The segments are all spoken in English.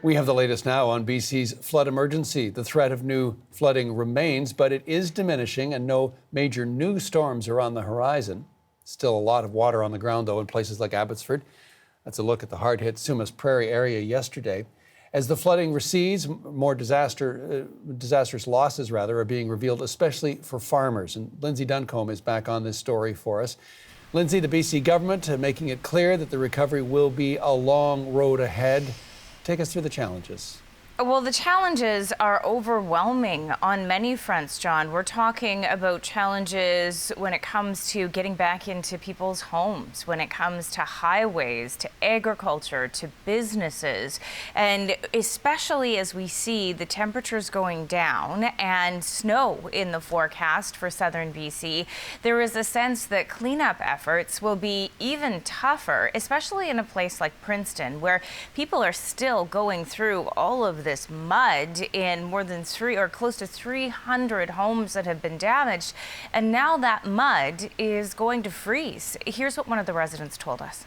We have the latest now on BC's flood emergency. The threat of new flooding remains, but it is diminishing and no major new storms are on the horizon. Still a lot of water on the ground, though, in places like Abbotsford. That's a look at the hard-hit Sumas Prairie area yesterday. As the flooding recedes, more disastrous losses, are being revealed, especially for farmers. And Lindsay Duncombe is back on this story for us. Lindsay, the BC government making it clear that the recovery will be a long road ahead. Take us through the challenges. Well, the challenges are overwhelming on many fronts, John. We're talking about challenges when it comes to getting back into people's homes, when it comes to highways, to agriculture, to businesses, and especially as we see the temperatures going down and snow in the forecast for southern BC, there is a sense that cleanup efforts will be even tougher, especially in a place like Princeton, where people are still going through all of this mud in more than close to 300 homes that have been damaged. And now that mud is going to freeze. Here's what one of the residents told us.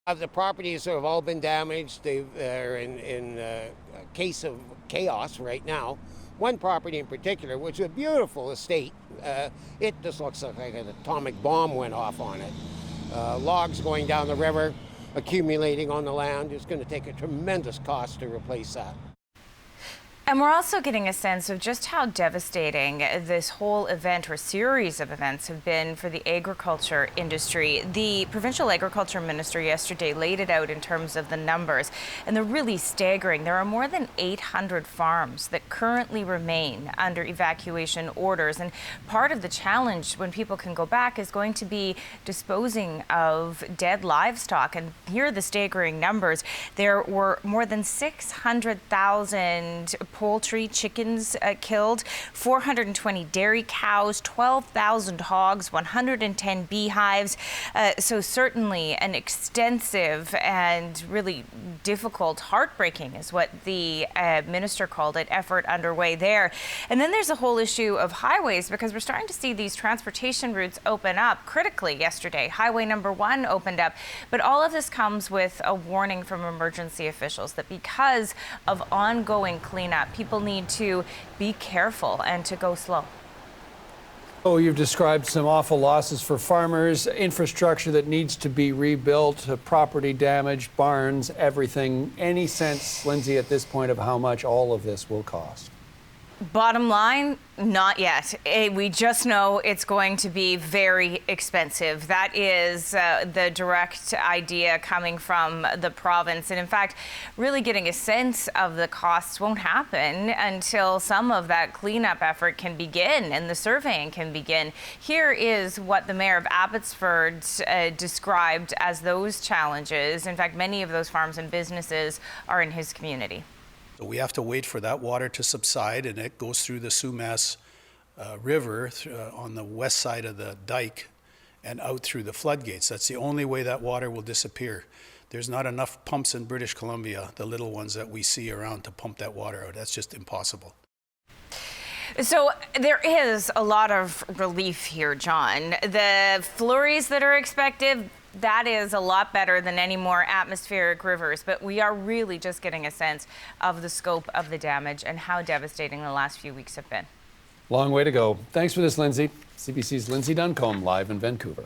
The properties have all been damaged. They're in a case of chaos right now. One property in particular, which is a beautiful estate, it just looks like an atomic bomb went off on it. Logs going down the river, accumulating on the land. It's going to take a tremendous cost to replace that. And we're also getting a sense of just how devastating this whole event or series of events have been for the agriculture industry. The Provincial Agriculture Minister yesterday laid it out in terms of the numbers, and they're really staggering. There are more than 800 farms that currently remain under evacuation orders, and part of the challenge when people can go back is going to be disposing of dead livestock. And here are the staggering numbers. There were more than 600,000 poultry, chickens killed, 420 dairy cows, 12,000 hogs, 110 beehives. So certainly an extensive and really difficult, heartbreaking is what the minister called it, effort underway there. And then there's a whole issue of highways, because we're starting to see these transportation routes open up critically yesterday. Highway number 1 opened up, but all of this comes with a warning from emergency officials that because of ongoing cleanup, people need to be careful and to go slow. Oh, you've described some awful losses for farmers, infrastructure that needs to be rebuilt, property damage, barns, everything. Any sense, Lindsay, at this point of how much all of this will cost? Bottom line, not yet. We just know it's going to be very expensive. That is the direct idea coming from the province. And in fact, really getting a sense of the costs won't happen until some of that cleanup effort can begin and the surveying can begin. Here is what the mayor of Abbotsford described as those challenges. In fact, many of those farms and businesses are in his community. So we have to wait for that water to subside, and it goes through the Sumas River on the west side of the dike and out through the floodgates. That's the only way that water will disappear. There's not enough pumps in British Columbia, the little ones that we see around, to pump that water out. That's just impossible. So there is a lot of relief here, John. The flurries that are expected, that is a lot better than any more atmospheric rivers, but we are really just getting a sense of the scope of the damage and how devastating the last few weeks have been. Long way to go. Thanks for this, Lindsay. CBC's Lindsay Duncombe live in Vancouver.